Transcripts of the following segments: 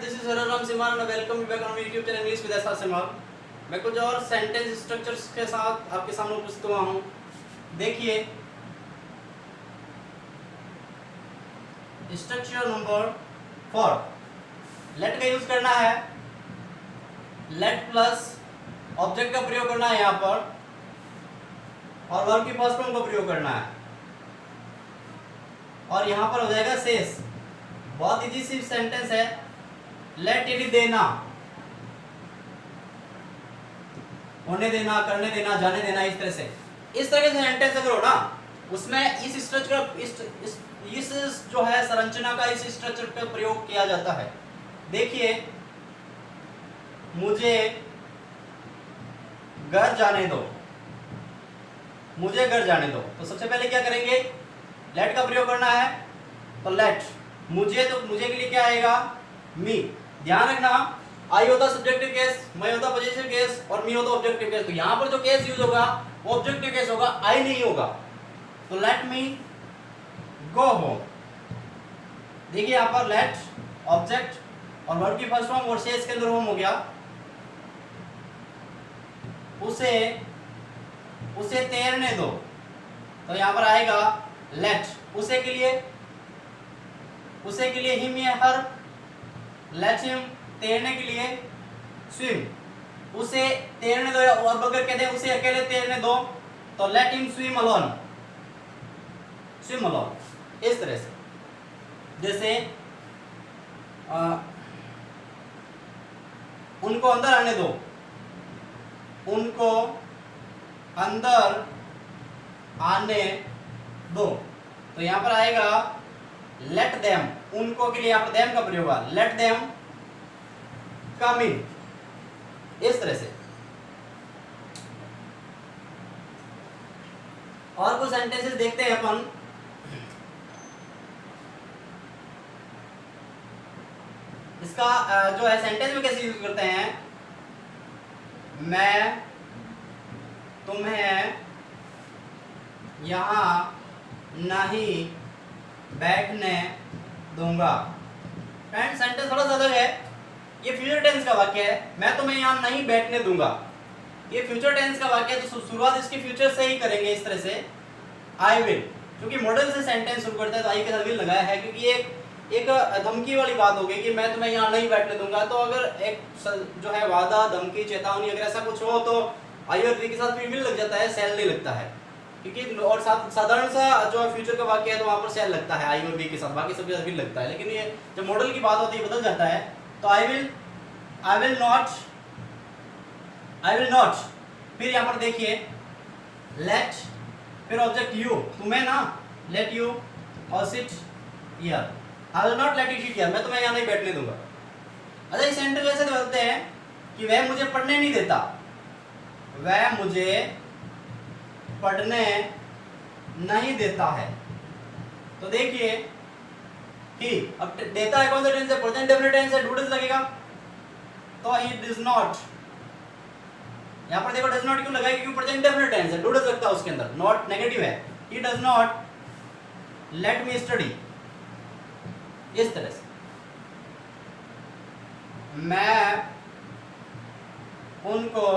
This is हरराम सिमान and welcome you back on my YouTube channel English with S सिमान। मैं कुछ और सेंटेंस स्ट्रक्चर्स के साथ आपके सामने उपस्थित हुआ हूँ। देखिए स्ट्रक्चर नंबर 4, लेट का यूज करना है। लेट प्लस ऑब्जेक्ट का प्रयोग करना है यहाँ पर और वर्ब की फर्स्ट फॉर्म का प्रयोग करना है और यहाँ पर हो जाएगा शेष। बहुत इजी सी सेंटेंस है। लेट यानी देना, होने देना, करने देना, जाने देना, इस तरह से सेंटेंस अगर हो ना, उसमें इस स्ट्रक्चर इस जो है संरचना का इस स्ट्रक्चर का प्रयोग किया जाता है। देखिए मुझे घर जाने दो, मुझे घर जाने दो। तो सबसे पहले क्या करेंगे, लेट का प्रयोग करना है। तो लेट मुझे, तो मुझे के लिए क्या आएगा, मी। ध्यान रखना, आई होता सब्जेक्टिव केस, मैं होता पॉजिटिव केस और मी होता ऑब्जेक्टिव केस। तो यहां पर जो केस यूज होगा वो ऑब्जेक्टिव केस होगा, आई नहीं होगा। तो लेट मी गो होम। देखिए यहां पर लेट ऑब्जेक्ट और वर्ब की फर्स्ट फॉर्म और शेष के अंदर होम हो गया। उसे तैरने दो। तो यहां पर आएगा लेट, उसे के लिए हिम या हर, लेट हिम तैरने के लिए, स्विम उसे तैरने दो। और अगर कहते हैं उसे अकेले तैरने दो तो let him swim alone, swim alone. इस तरह से जैसे उनको अंदर आने दो, उनको अंदर आने दो। तो यहां पर आएगा लेट देम, उनको के लिए यहाँ पर देम का प्रयोग हुआ, लेट देम कम इन। इस तरह से और कुछ सेंटेंसेस देखते हैं अपन। इसका जो है सेंटेंस में कैसे यूज करते हैं, मैं तुम्हें यहां नहीं बैठने दूंगा। फ्रेंड सेंटेंस थोड़ा सा अलग है। ये फ्यूचर टेंस का वाक्य है, मैं तुम्हें यहां नहीं बैठने दूंगा। ये फ्यूचर टेंस का वाक्य है तो शुरुआत इसकी फ्यूचर से ही करेंगे। इस तरह से आई विल, क्योंकि मॉडल से सेंटेंस शुरू करता है तो आई के साथ विल लगाया है, क्योंकि एक धमकी वाली बात हो गई कि मैं तुम्हें यहां नहीं बैठने दूंगा। तो अगर एक जो है वादा, धमकी, चेतावनी अगर ऐसा कुछ हो तो आई और वी के साथ फिर विल लग जाता है, सेल नहीं लगता है। क्योंकि और साधारण सा जो फ्यूचर का वाक्य है तो वहां पर सेल लगता है आई और बी के साथ, बाकी सब जगह विल लगता है। लेकिन ये जब मॉडल की बात होती है बदल जाता है। तो आई विल नॉट, फिर यहाँ पर देखिए लेट, फिर ऑब्जेक्ट यू, तुम्हें ना, लेट यू और sit here. I will not let you sit here, मैं तुम्हें यहाँ नहीं बैठने दूंगा। अच्छा इस सेंटेंस ऐसे बोलते हैं कि वह मुझे पढ़ने नहीं देता, वह मुझे पढ़ने नहीं देता है। तो देखिए ही, अब देता है कौन सा टेंस है, प्रेजेंट डेफिनिट टेंस है, डू डज लगेगा। तो ही डज नॉट, यहां पर देखो डज नॉट क्यों लगाया, क्योंकि प्रेजेंट डेफिनिट टेंस है, डू डज लगता है उसके अंदर, नॉट नेगेटिव है। He does not let me study. इस तरह से मैं उनको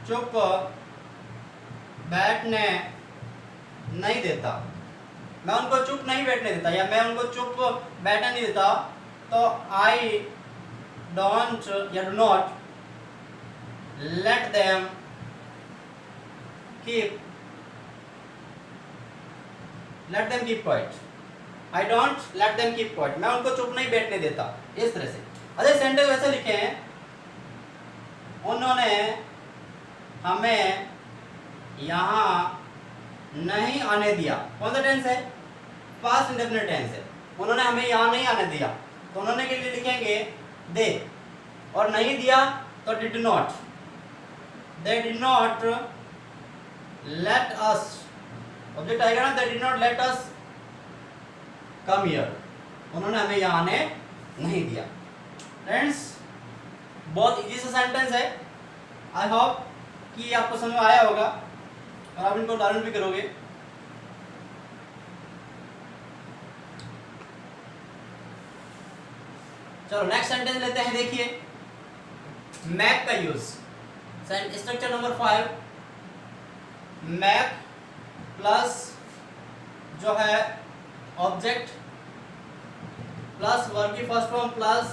चुप बैठने नहीं देता, मैं उनको चुप नहीं बैठने देता या मैं उनको चुप बैठने नहीं देता। तो आई डोंट या do not let them keep quiet, I don't let them keep quiet, मैं उनको चुप नहीं बैठने देता। इस तरह से अरे सेंटेंस वैसे लिखे हैं, उन्होंने हमें यहां नहीं आने दिया। कौन सा टेंस है, पास्ट इंडेफिनिट टेंस है। उन्होंने हमें यहां नहीं आने दिया, तो उन्होंने के लिए लिखेंगे दे, और नहीं दिया तो did not, they did not let us, object आएगा ना, they did not let us come here, उन्होंने हमें यहां आने नहीं दिया। फ्रेंड्स बहुत इजी सा सेंटेंस है, आई होप कि आपको समझ में आया होगा और आप इनको उदाहरण भी करोगे। चलो नेक्स्ट सेंटेंस लेते हैं, देखिए मैक का use. Structure number 5, make plus जो है ऑब्जेक्ट प्लस वर्ब की फर्स्ट फॉर्म प्लस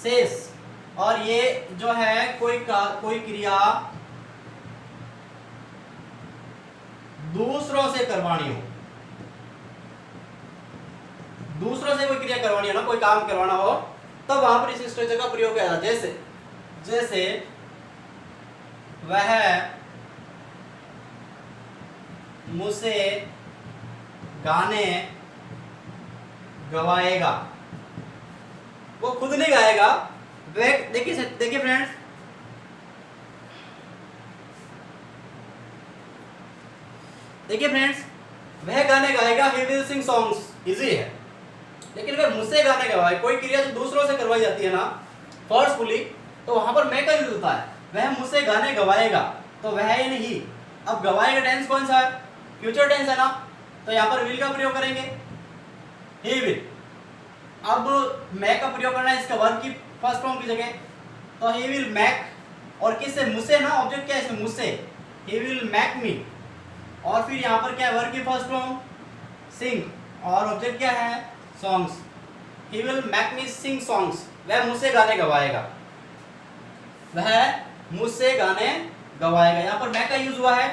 सेस, और ये जो है कोई क्रिया दूसरों से करवानी हो, दूसरों से कोई क्रिया करवानी हो ना, कोई काम करवाना हो, तब वहां पर इस स्ट्रक्चर का प्रयोग किया जाता है। जैसे वह मुझसे गाने गवाएगा, वो खुद नहीं गाएगा। देखिए फ्रेंड्स, वह गाने गाएगा, he will sing songs, easy है। लेकिन वह मुझसे गाने गवाए, कोई क्रिया जो दूसरों से करवाई जाती है ना फोर्सफुली, तो वहां पर मैं का यूज होता है। वह मुझसे गाने गवाएगा, तो वह ही नहीं, अब गवाएगा टेंस कौन सा है, फ्यूचर टेंस है ना, तो यहाँ पर विल का प्रयोग करेंगे, ही विल। अब मैं का प्रयोग करना है इसका वर्ब की फर्स्ट फॉर्म की जगह, तो ही विल मैक, और किससे, मुझसे ना, ऑब्जेक्ट क्या है इसमें, मुझसे, ही विल मैक मी, और फिर यहाँ पर क्या है, वर्ब की फर्स्ट फॉर्म सिंग, और ऑब्जेक्ट क्या है, songs, he will make me sing songs, वह मुझसे गाने गवाएगा, वह मुझसे गाने गवाएगा। यहाँ पर मैं का यूज हुआ है।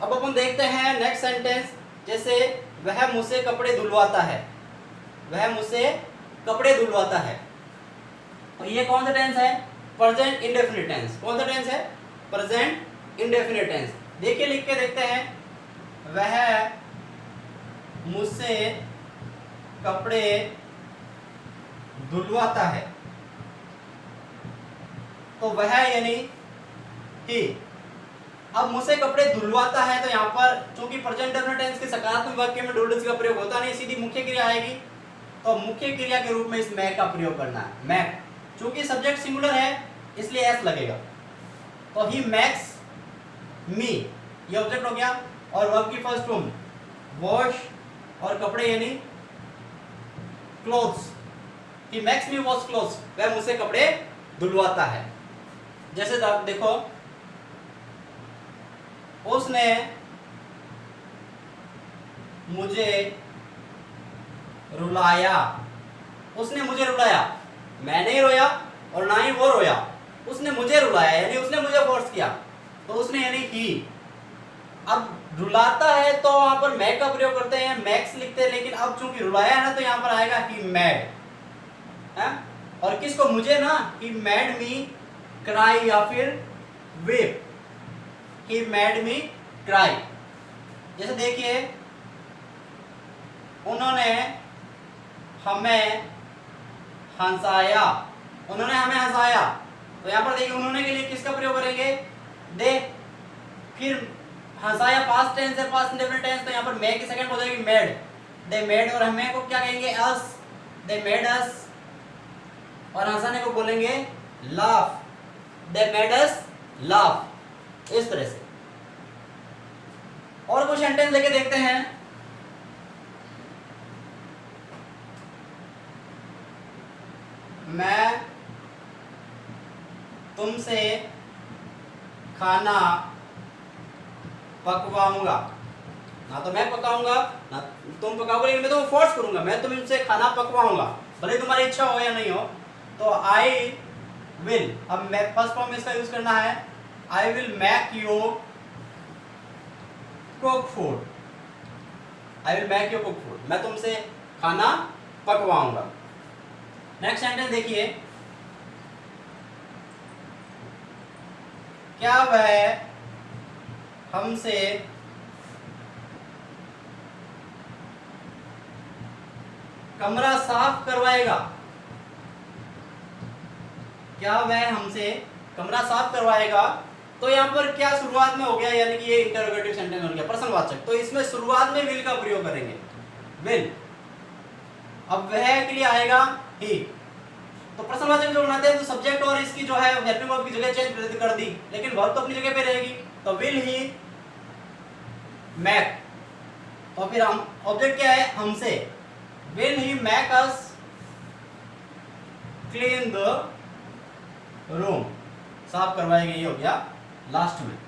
अब अपन देखते हैं नेक्स्ट सेंटेंस, जैसे वह मुझसे कपड़े धुलवाता है, वह मुझसे कपड़े धुलवाता है, और ये कौन सा टेंस है, प्रेजेंट इंडेफिनिट टेंस। कौन सा टेंस है, प्रेजेंट इंडेफिनिट टेंस। देखिए लिख के देखते हैं, वह मुझसे कपड़े धुलवाता है, तो वह यानी ही। अब मुझसे कपड़े धुलवाता है, तो यहाँ पर चूंकि प्रेजेंट इंडेफिनिट टेंस के सकारात्मक वाक्य में डू का प्रयोग होता नहीं, सीधी मुख्य क्रिया आएगी, तो मुख्य क्रिया के रूप में इस मैक का प्रयोग करना है। मैक, चूंकि सब्जेक्ट सिंगुलर है इसलिए एस लगेगा, तो ही मैक्स मी, ये ऑब्जेक्ट हो गया, और वर्ब की फर्स्ट फॉर्म वॉश, और कपड़े यानी क्लोथ्स, ही मैक्स मी वॉश क्लोथ्स, वह मुझसे कपड़े धुलवाता है। जैसे देखो, उसने मुझे रुलाया, उसने मुझे रुलाया, मैं नहीं रोया और ना ही वो रोया, उसने मुझे रुलाया यानी उसने मुझे फोर्स किया, तो उसने यानी ही। अब रुलाता है तो वहां पर मैं का प्रयोग करते हैं, मैक्स लिखते हैं, लेकिन अब चूंकि रुलाया है ना, तो यहां पर आएगा ही मैड है, और किसको, मुझे ना, ही मैड मी क्राई या फिर वेप, ही मैड मी क्राई। जैसे देखिए, उन्होंने हमें हंसाया, उन्होंने हमें हंसाया, तो यहां पर देखिए उन्होंने के लिए किसका प्रयोग करेंगे, दे, फिर हंसाया पास्ट टेंस है, पास्ट इंडेफिनिट टेंस, तो यहां पर मैं की सेकंड हो जाएगी मेड, दे मेड, और हमें को क्या कहेंगे, अस, दे मेड अस, और हंसाने को बोलेंगे laugh, they made us laugh. इस तरह से और कुछ सेंटेंस लेके देखते हैं। मैं तुमसे खाना पकवाऊंगा, ना तो मैं पकाऊंगा ना तुम पकाओगे, लेकिन मैं तो फोर्स करूंगा, मैं तुमसे खाना पकवाऊंगा, भले तुम्हारी इच्छा हो या नहीं हो। तो आई विल, अब मैं फर्स्ट फॉर्म में इसका यूज करना है, I will make you cook food, I will make you cook food, मैं तुमसे खाना पकवाऊंगा। नेक्स्ट सेंटेंस देखिए, क्या वह हमसे कमरा साफ करवाएगा, क्या वह हमसे कमरा साफ करवाएगा, तो यहाँ पर क्या शुरुआत में हो गया, यानी कि ये इंटरोगेटिव सेंटेंस बन गया, प्रश्नवाचक, तो इसमें शुरुआत में विल का प्रयोग करेंगे, विल। अब वह के लिए आएगा ही, तो प्रश्नवाचक जो बनाते हैं तो सब्जेक्ट और इसकी जो है हेल्पिंग वर्ब की जगह चेंज कर दी, लेकिन वर्ब तो अपनी जगह पे रहेगी, तो विल ही मैक, तो फिर हम ऑब्जेक्ट क्या है, हमसे, will he make us clean the room, साफ करवाएगा, ये हो गया लास्ट में।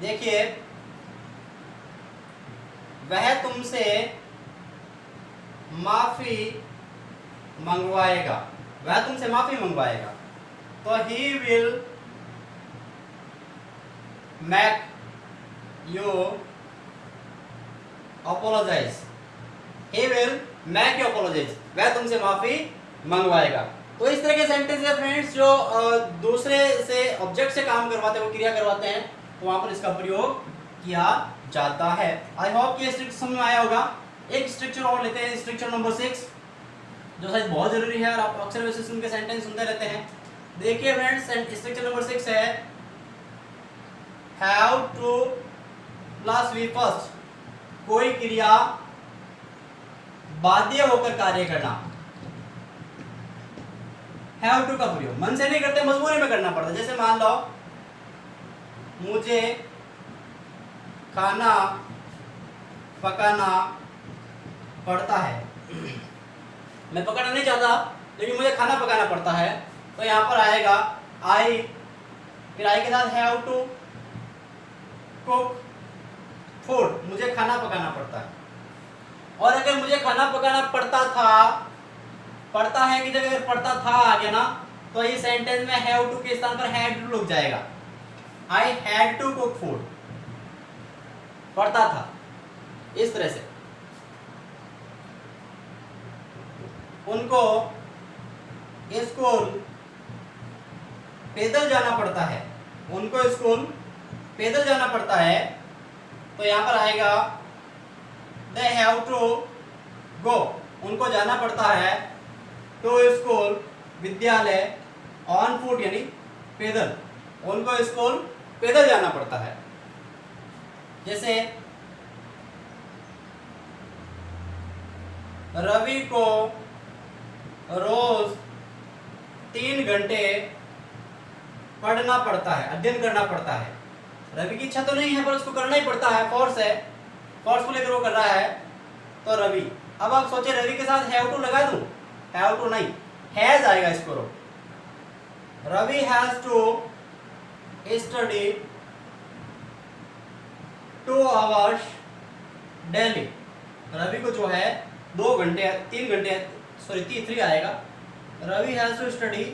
देखिए वह तुमसे माफी मंगवाएगा, वह तुमसे माफी मंगवाएगा, तो he will make you apologise, he will make you apologise, वह तुमसे माफी मंगवाएगा। तो इस तरह के सेंटेंस है फ्रेंड्स जो दूसरे से ऑब्जेक्ट से काम करवाते हैं, वो क्रिया करवाते हैं, तो वहां पर इसका प्रयोग किया जाता है। आई होप कि स्ट्रक्चर समझ में आया होगा। एक स्ट्रक्चर और लेते हैं, स्ट्रक्चर नंबर 6, जो शायद बहुत जरूरी है और आप अक्सर वैसे सुन के सेंटेंस सुनते रहते हैं। देखिए फ्रेंड्स, स्ट्रक्चर नंबर 6 है have to plus V first, कोई क्रिया बाध्य होकर कार्य करना। हैव टू का प्रयोग मन से नहीं करते, मजबूरी में करना पड़ता है। जैसे मान लो मुझे खाना पकाना पड़ता है, मैं पकाना नहीं चाहता लेकिन मुझे खाना पकाना पड़ता है, तो यहाँ पर आएगा आई, फिर आई के साथ हैव टू कुक फूड, मुझे खाना पकाना पड़ता है। और अगर मुझे खाना पकाना पड़ता था, पड़ता है कि जब अगर पड़ता था आ गया ना, तो इस सेंटेंस में हैव टू के स्थान पर हैड टू लग जाएगा। I had to cook food, पड़ता था, इस तरह से। उनको स्कूल पैदल जाना पड़ता है, उनको स्कूल पैदल जाना पड़ता है, तो यहां पर आएगा दे हैव टू गो, उनको जाना पड़ता है टू स्कूल, विद्यालय, ऑन फुट यानी पैदल, उनको स्कूल पैदल जाना पड़ता है। जैसे रवि को रोज 3 घंटे पढ़ना पड़ता है, अध्ययन करना पड़ता है। रवि की इच्छा तो नहीं है पर उसको करना ही पड़ता है, फोर्स है, फोर्स को लेकर वो कर रहा है, तो रवि। अब आप सोचे रवि के साथ हैव टू लगा दूं, हैव टू नहीं, हैज आएगा इसको रो। Ravi has to study 2 hours daily, Ravi को जो है 2 घंटे 3 घंटे सॉरी 3 आएगा। Ravi has to study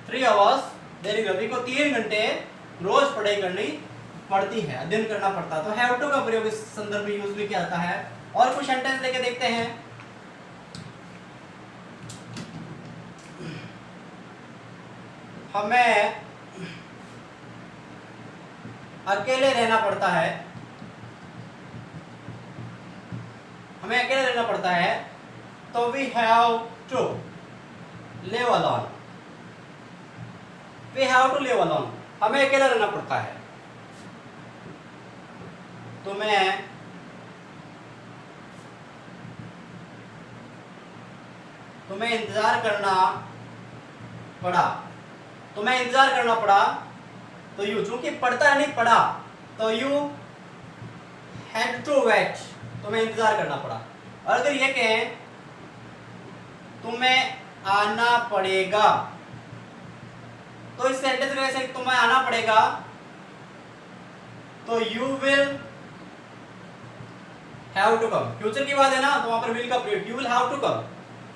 3 hours daily, Ravi को 3 घंटे रोज पढ़ाई करनी पड़ती है, अध्ययन करना पड़ता है। तो हैव टू का प्रयोग इस संदर्भ में यूज भी किया जाता है। और कुछ सेंटेंस लेके देखते हैं। हमें अकेले रहना पड़ता है, हमें अकेले रहना पड़ता है, तो we have to live alone, we have to live alone, हमें अकेला रहना पड़ता है। तुम्हें इंतजार करना पड़ा, तुम्हें इंतजार करना पड़ा, तो यू, चूंकि पढ़ता है नहीं पढ़ा, तो यू हैड टू वेट, तुम्हें इंतजार करना पड़ा। और अगर ये कहें तुम्हें आना पड़ेगा, तो इस सेंटेंस में ऐसे तुम्हें आना पड़ेगा, तो you will have to come, future की बात है ना, तो वहां पर विल का प्रयोग, you will have to come.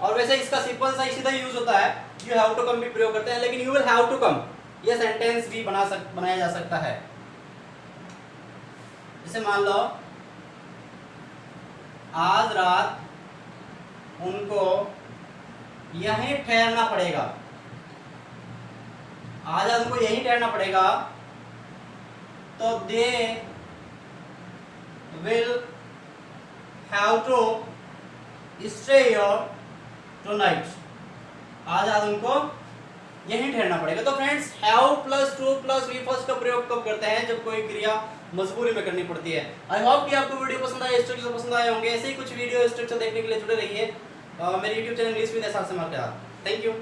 और वैसे इसका सिंपल सा सीधा यूज होता है, यू हैव टू कम भी प्रयोग करते हैं, लेकिन you will have to come ये सेंटेंस भी बनाया जा सकता है। जैसे मान लो आज रात उनको यहीं ठहरना पड़ेगा, आज रात उनको यहीं ठहरना पड़ेगा, तो they will have to stay here tonight, आज रात उनको यहीं ठहरना पड़ेगा। तो friends have plus to plus V first का प्रयोग कब करते हैं, जब कोई क्रिया मजबूरी में करनी पड़ती है। आई होप कि आपको वीडियो पसंद आया, स्ट्रक्चर पसंद आए होंगे। ऐसे ही कुछ वीडियो स्ट्रक्चर देखने के लिए जुड़े रहिए मेरे YouTube channel English with SR से। Thank you.